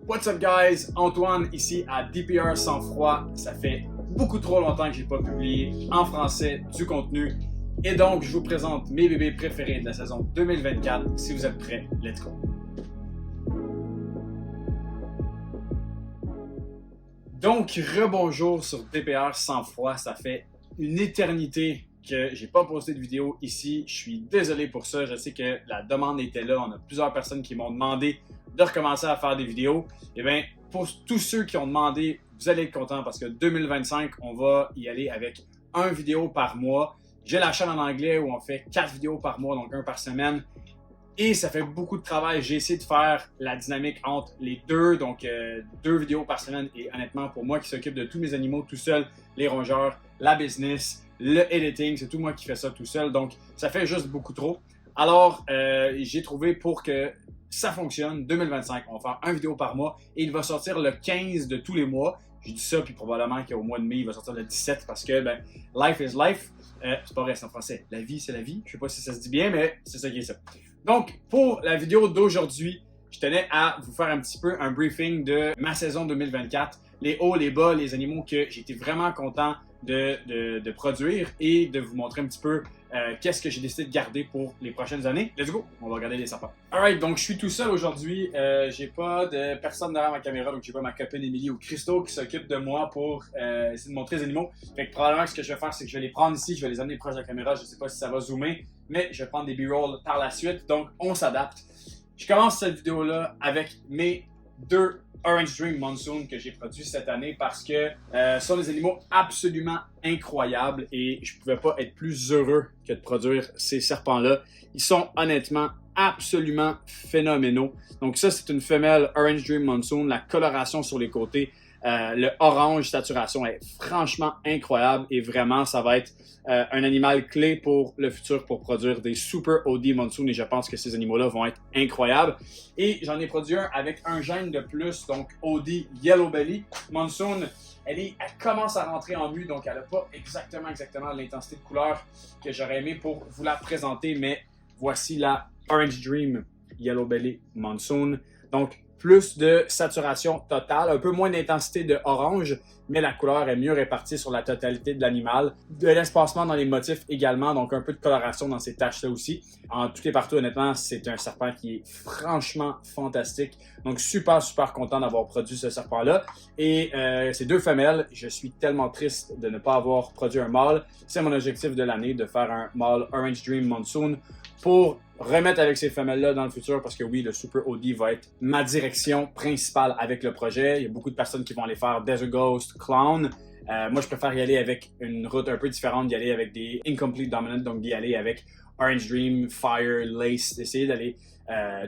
What's up guys, Antoine ici à DPR Sans Froid. Ça fait beaucoup trop longtemps que j'ai pas publié en français du contenu. Et donc, je vous présente mes bébés préférés de la saison 2024. Si vous êtes prêts, let's go! Donc, rebonjour sur DPR Sans Froid. Ça fait une éternité que j'ai pas posté de vidéo ici. Je suis désolé pour ça. Je sais que la demande était là. On a plusieurs personnes qui m'ont demandé de recommencer à faire des vidéos. Et bien, pour tous ceux qui ont demandé, vous allez être contents parce que 2025, on va y aller avec une vidéo par mois. J'ai la chaîne en anglais où on fait 4 vidéos par mois, donc 1 par semaine. Et ça fait beaucoup de travail. J'ai essayé de faire la dynamique entre les deux, donc 2 vidéos par semaine. Et honnêtement, pour moi qui s'occupe de tous mes animaux tout seul, les rongeurs, la business, le editing, c'est tout moi qui fais ça tout seul. Donc, ça fait juste beaucoup trop. Alors, j'ai trouvé pour que ça fonctionne, 2025, on va faire 1 vidéo par mois et il va sortir le 15 de tous les mois. J'ai dit ça, puis probablement qu'au mois de mai, il va sortir le 17 parce que, ben, life is life. C'est pas vrai, c'est en français. La vie, c'est la vie. Je sais pas si ça se dit bien, mais c'est ça qui est ça. Donc, pour la vidéo d'aujourd'hui, je tenais à vous faire un petit peu un briefing de ma saison 2024. Les hauts, les bas, les animaux que j'ai été vraiment content de produire et de vous montrer un petit peu qu'est-ce que j'ai décidé de garder pour les prochaines années. Let's go! On va regarder les serpents. Alright, donc je suis tout seul aujourd'hui. J'ai pas de personne derrière ma caméra, donc j'ai pas ma copine Émilie ou Christo qui s'occupe de moi pour essayer de montrer les animaux. Fait que probablement ce que je vais faire, c'est que je vais les prendre ici, je vais les amener proche de la caméra. Je sais pas si ça va zoomer, mais je vais prendre des B-rolls par la suite, donc on s'adapte. Je commence cette vidéo-là avec mes 2 Orange Dream Monsoon que j'ai produits cette année parce que ce sont des animaux absolument incroyables et je pouvais pas être plus heureux que de produire ces serpents-là. Ils sont honnêtement absolument phénoménaux. Donc ça, c'est une femelle Orange Dream Monsoon. La coloration sur les côtés, le orange saturation est franchement incroyable et vraiment, ça va être un animal clé pour le futur pour produire des super OD Monsoon et je pense que ces animaux-là vont être incroyables. Et j'en ai produit un avec un gène de plus, donc OD Yellow Belly Monsoon. Elle commence à rentrer en mue, donc elle n'a pas exactement l'intensité de couleur que j'aurais aimé pour vous la présenter, mais voici la Orange Dream Yellow Belly Monsoon. Donc, plus de saturation totale, un peu moins d'intensité de orange, mais la couleur est mieux répartie sur la totalité de l'animal. De l'espacement dans les motifs également, donc un peu de coloration dans ces taches-là aussi. En tout et partout, honnêtement, c'est un serpent qui est franchement fantastique. Donc super content d'avoir produit ce serpent-là. Et ces 2 femelles, je suis tellement triste de ne pas avoir produit un mâle. C'est mon objectif de l'année, de faire un mâle Orange Dream Monsoon pour remettre avec ces femelles-là dans le futur parce que oui, le Super OD va être ma direction principale avec le projet. Il y a beaucoup de personnes qui vont aller faire Desert Ghost, Clown. Moi, je préfère y aller avec une route un peu différente, d'y aller avec des Incomplete Dominant, donc d'y aller avec Orange Dream, Fire, Lace, essayer d'aller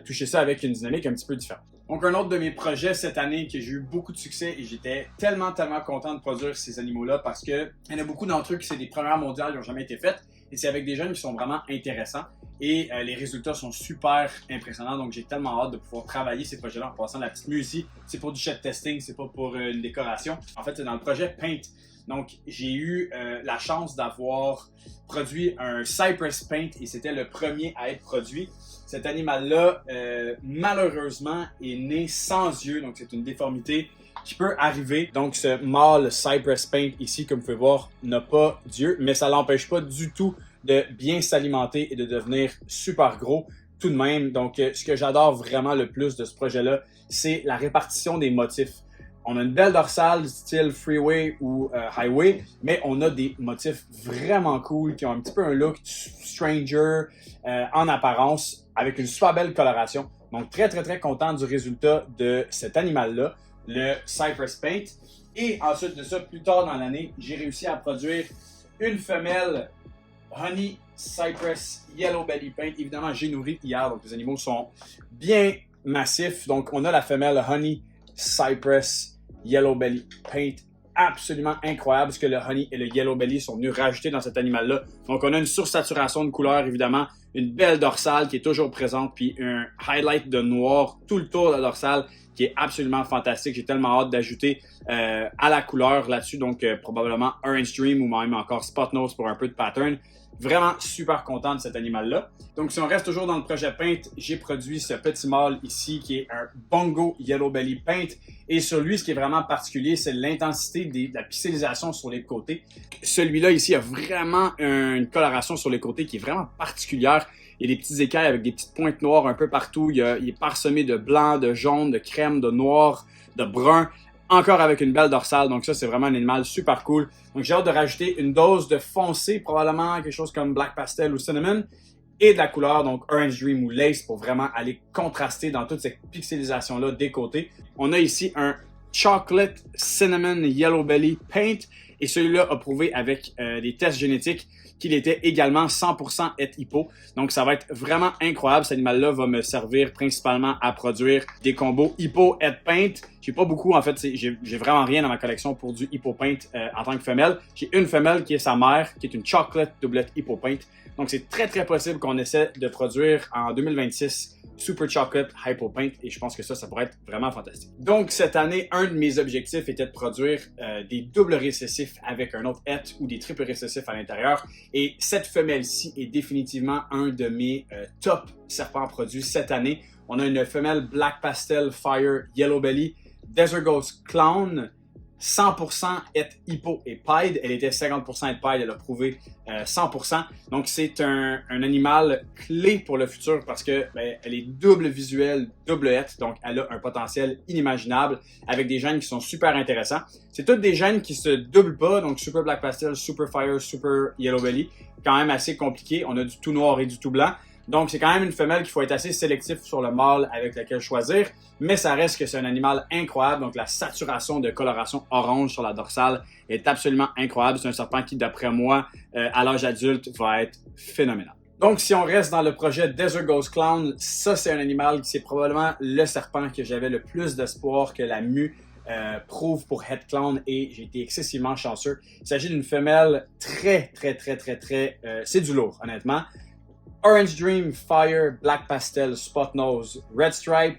toucher ça avec une dynamique un petit peu différente. Donc, un autre de mes projets cette année que j'ai eu beaucoup de succès et j'étais tellement content de produire ces animaux-là parce que il y en a beaucoup d'entre eux qui c'est des premières mondiales qui n'ont jamais été faites et c'est avec des jeunes qui sont vraiment intéressants et les résultats sont super impressionnants. Donc, j'ai tellement hâte de pouvoir travailler ces projets-là en passant la petite mue ici. C'est pour du shed testing, c'est pas pour une décoration. En fait, c'est dans le projet Paint. Donc, j'ai eu la chance d'avoir produit un Cypress Paint et c'était le premier à être produit. Cet animal-là, malheureusement, est né sans yeux, donc c'est une déformité qui peut arriver. Donc, ce mâle Cypress Paint ici, comme vous pouvez voir, n'a pas d'yeux, mais ça l'empêche pas du tout de bien s'alimenter et de devenir super gros tout de même. Donc, ce que j'adore vraiment le plus de ce projet-là, c'est la répartition des motifs. On a une belle dorsale style freeway ou highway, mais on a des motifs vraiment cool qui ont un petit peu un look stranger en apparence avec une super belle coloration. Donc très content du résultat de cet animal-là, le Cypress Paint. Et ensuite de ça, plus tard dans l'année, j'ai réussi à produire une femelle Honey Cypress Yellow Belly Paint. Évidemment, j'ai nourri hier, donc les animaux sont bien massifs. Donc on a la femelle Honey Cypress Yellow Belly Paint, absolument incroyable parce que le Honey et le Yellow Belly sont venus rajouter dans cet animal-là. Donc on a une sursaturation de couleurs évidemment, une belle dorsale qui est toujours présente, puis un highlight de noir tout le tour de la dorsale qui est absolument fantastique. J'ai tellement hâte d'ajouter à la couleur là-dessus, donc probablement Orange Dream ou même encore Spot Nose pour un peu de pattern. Vraiment super content de cet animal-là. Donc, si on reste toujours dans le projet Paint, j'ai produit ce petit mâle ici qui est un Bongo Yellow Belly Paint. Et sur lui, ce qui est vraiment particulier, c'est l'intensité de la pixelisation sur les côtés. Celui-là ici a vraiment une coloration sur les côtés qui est vraiment particulière. Il y a des petites écailles avec des petites pointes noires un peu partout. Il est parsemé de blanc, de jaune, de crème, de noir, de brun. Encore avec une belle dorsale, donc ça c'est vraiment un animal super cool. Donc j'ai hâte de rajouter une dose de foncé, probablement quelque chose comme Black Pastel ou Cinnamon, et de la couleur, donc Orange Dream ou Lace, pour vraiment aller contraster dans toute cette pixelisation-là des côtés. On a ici un Chocolate Cinnamon Yellow Belly Paint, et celui-là a prouvé avec des tests génétiques qu'il était également 100% het hippo. Donc ça va être vraiment incroyable. Cet animal-là va me servir principalement à produire des combos hippo het paint. J'ai pas beaucoup, en fait, j'ai vraiment rien dans ma collection pour du hippo paint en tant que femelle. J'ai une femelle qui est sa mère, qui est une chocolate doublette hippo paint. Donc c'est très très possible qu'on essaie de produire en 2026 Super Chocolate Hypo Paint, et je pense que ça pourrait être vraiment fantastique. Donc cette année, un de mes objectifs était de produire des doubles récessifs avec un autre het ou des triples récessifs à l'intérieur, et cette femelle-ci est définitivement un de mes top serpents produits cette année. On a une femelle Black Pastel Fire Yellow Belly Desert Ghost Clown, 100% het hippo et pied. Elle était 50% het pied, elle a prouvé 100%. Donc c'est un animal clé pour le futur parce que elle est double visuelle, double het, donc elle a un potentiel inimaginable avec des gènes qui sont super intéressants. C'est toutes des gènes qui se doublent pas, donc Super Black Pastel, Super Fire, Super Yellow Belly, quand même assez compliqué. On a du tout noir et du tout blanc. Donc, c'est quand même une femelle qu'il faut être assez sélectif sur le mâle avec lequel choisir, mais ça reste que c'est un animal incroyable. Donc, la saturation de coloration orange sur la dorsale est absolument incroyable. C'est un serpent qui, d'après moi, à l'âge adulte, va être phénoménal. Donc, si on reste dans le projet Desert Ghost Clown, ça, c'est un animal qui c'est probablement le serpent que j'avais le plus d'espoir que la mue prouve pour Het Clown, et j'ai été excessivement chanceux. Il s'agit d'une femelle très, c'est du lourd, honnêtement. Orange Dream, Fire, Black Pastel, Spot Nose, Red Stripe,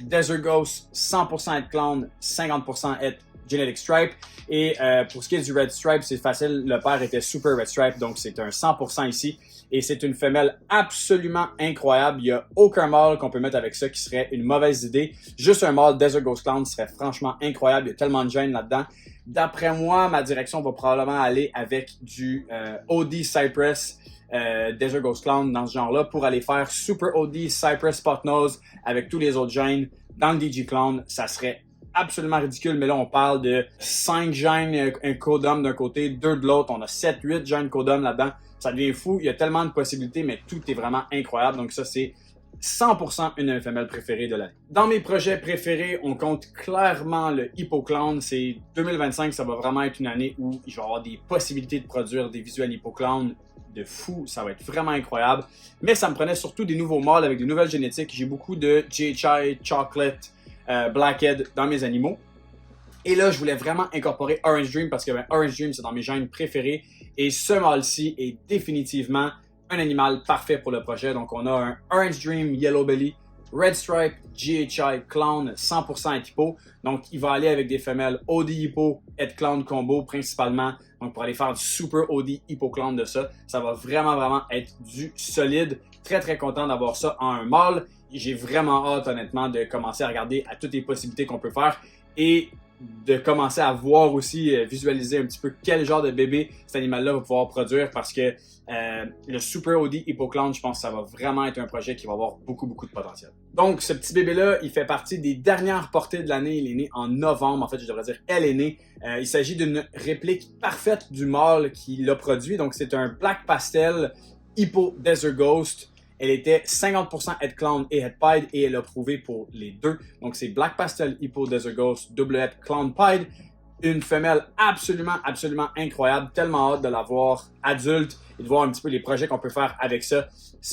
Desert Ghost, 100% Het Clown, 50% Het Genetic Stripe. Et pour ce qui est du Red Stripe, c'est facile, le père était Super Red Stripe, donc c'est un 100% ici. Et c'est une femelle absolument incroyable. Il n'y a aucun mâle qu'on peut mettre avec ça qui serait une mauvaise idée. Juste un mâle Desert Ghost Clown serait franchement incroyable. Il y a tellement de gènes là-dedans. D'après moi, ma direction va probablement aller avec du OD Cypress Desert Ghost Clown dans ce genre-là pour aller faire Super OD Cypress Spot Nose avec tous les autres gènes dans le DG Clown. Ça serait absolument ridicule, mais là on parle de 5 gènes, un codum d'un côté, 2 de l'autre. On a 7-8 gènes codum là-dedans. Ça devient fou. Il y a tellement de possibilités, mais tout est vraiment incroyable. Donc ça, c'est 100% une de mes femelles préférées de l'année. Dans mes projets préférés, on compte clairement le Hippo Clown. C'est 2025, ça va vraiment être une année où il va y avoir des possibilités de produire des visuels Hippo Clown de fou. Ça va être vraiment incroyable. Mais ça me prenait surtout des nouveaux mâles avec des nouvelles génétiques. J'ai beaucoup de GHI, Chocolate, Blackhead dans mes animaux. Et là, je voulais vraiment incorporer Orange Dream parce que Orange Dream, c'est dans mes gènes préférés. Et ce mâle-ci est définitivement un animal parfait pour le projet. Donc, on a un Orange Dream Yellow Belly, Red Stripe, GHI, Clown, 100% het hippo. Donc, il va aller avec des femelles OD Hippo, het Clown combo principalement. Donc, pour aller faire du Super OD Hippo Clown de ça, ça va vraiment être du solide. Très content d'avoir ça en un mâle. J'ai vraiment hâte, honnêtement, de commencer à regarder à toutes les possibilités qu'on peut faire et de commencer à voir aussi, visualiser un petit peu quel genre de bébé cet animal-là va pouvoir produire parce que le Super OD Hippo Clown, je pense que ça va vraiment être un projet qui va avoir beaucoup de potentiel. Donc, ce petit bébé-là, il fait partie des dernières portées de l'année. Il est né en novembre. En fait, je devrais dire, elle est née. Il s'agit d'une réplique parfaite du mâle qui l'a produit. Donc, c'est un Black Pastel Hippo Desert Ghost. Elle était 50% Het Clown et Het Pied et elle a prouvé pour les deux. Donc, c'est Black Pastel Hippo Desert Ghost, double Het Clown Pied. Une femelle absolument incroyable. Tellement hâte de la voir adulte et de voir un petit peu les projets qu'on peut faire avec ça.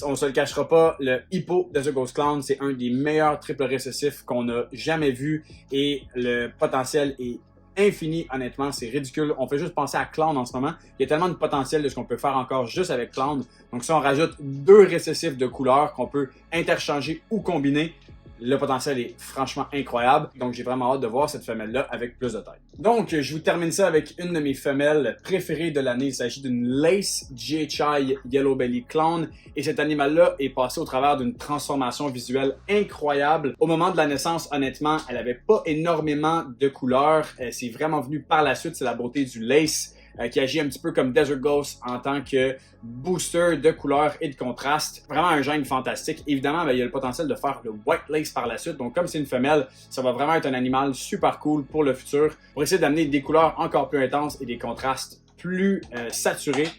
On se le cachera pas, le Hippo Desert Ghost Clown, c'est un des meilleurs triples récessifs qu'on a jamais vu et le potentiel est infini, honnêtement, c'est ridicule. On fait juste penser à Clown en ce moment. Il y a tellement de potentiel de ce qu'on peut faire encore juste avec Clown. Donc si on rajoute 2 récessifs de couleurs qu'on peut interchanger ou combiner, Le potentiel est franchement incroyable, donc j'ai vraiment hâte de voir cette femelle-là avec plus de taille. Donc, je vous termine ça avec une de mes femelles préférées de l'année. Il s'agit d'une Lace GHI Yellow Belly Clown, et cet animal-là est passé au travers d'une transformation visuelle incroyable. Au moment de la naissance, honnêtement, elle avait pas énormément de couleurs. C'est vraiment venu par la suite, c'est la beauté du Lace. Qui agit un petit peu comme Desert Ghost en tant que booster de couleurs et de contraste. Vraiment un gène fantastique. Évidemment, il y a le potentiel de faire le White Lace par la suite. Donc, comme c'est une femelle, ça va vraiment être un animal super cool pour le futur, pour essayer d'amener des couleurs encore plus intenses et des contrastes plus saturés.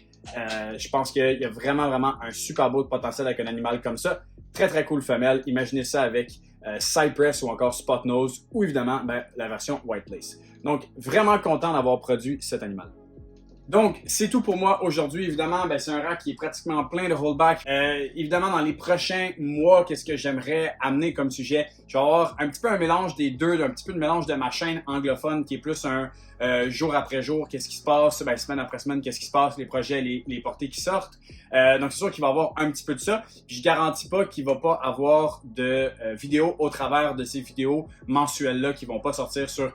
Je pense qu'il y a vraiment un super beau potentiel avec un animal comme ça. Très cool femelle. Imaginez ça avec Cypress ou encore Spot Nose, ou évidemment la version White Lace. Donc, vraiment content d'avoir produit cet animal. Donc, c'est tout pour moi aujourd'hui. Évidemment, c'est un rack qui est pratiquement plein de rollback. Évidemment, dans les prochains mois, qu'est-ce que j'aimerais amener comme sujet? Je vais avoir un petit peu un mélange des deux, un petit peu de mélange de ma chaîne anglophone qui est plus un jour après jour, qu'est-ce qui se passe, semaine après semaine, qu'est-ce qui se passe, les projets, les portées qui sortent. Donc, c'est sûr qu'il va y avoir un petit peu de ça. Puis, je garantis pas qu'il va pas avoir de vidéos au travers de ces vidéos mensuelles-là qui vont pas sortir sur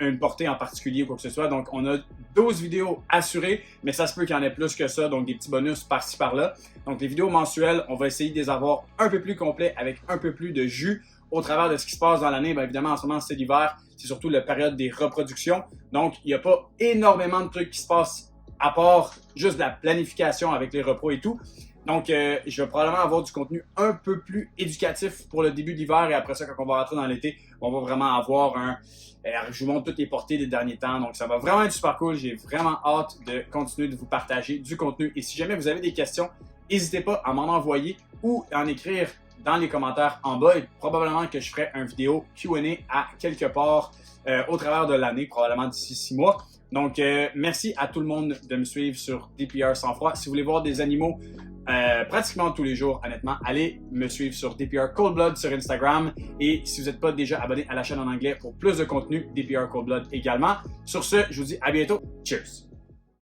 une portée en particulier ou quoi que ce soit. Donc, on a 12 vidéos assurées, mais ça se peut qu'il y en ait plus que ça, donc des petits bonus par-ci par-là. Donc, les vidéos mensuelles, on va essayer de les avoir un peu plus complets avec un peu plus de jus au travers de ce qui se passe dans l'année. Évidemment, en ce moment, c'est l'hiver, c'est surtout la période des reproductions. Donc, il n'y a pas énormément de trucs qui se passent à part juste de la planification avec les repros et tout. Donc, je vais probablement avoir du contenu un peu plus éducatif pour le début de l'hiver, et après ça, quand on va rentrer dans l'été, on va vraiment avoir je vous montre toutes les portées des derniers temps. Donc, ça va vraiment être super cool. J'ai vraiment hâte de continuer de vous partager du contenu. Et si jamais vous avez des questions, n'hésitez pas à m'en envoyer ou à en écrire dans les commentaires en bas. Et probablement que je ferai une vidéo Q&A à quelque part au travers de l'année, probablement d'ici 6 mois. Donc, merci à tout le monde de me suivre sur DPR Sans Froid. Si vous voulez voir des animaux pratiquement tous les jours, honnêtement, allez me suivre sur DPR Cold Blood sur Instagram. Et si vous n'êtes pas déjà abonné à la chaîne en anglais pour plus de contenu, DPR Cold Blood également. Sur ce, je vous dis à bientôt. Cheers!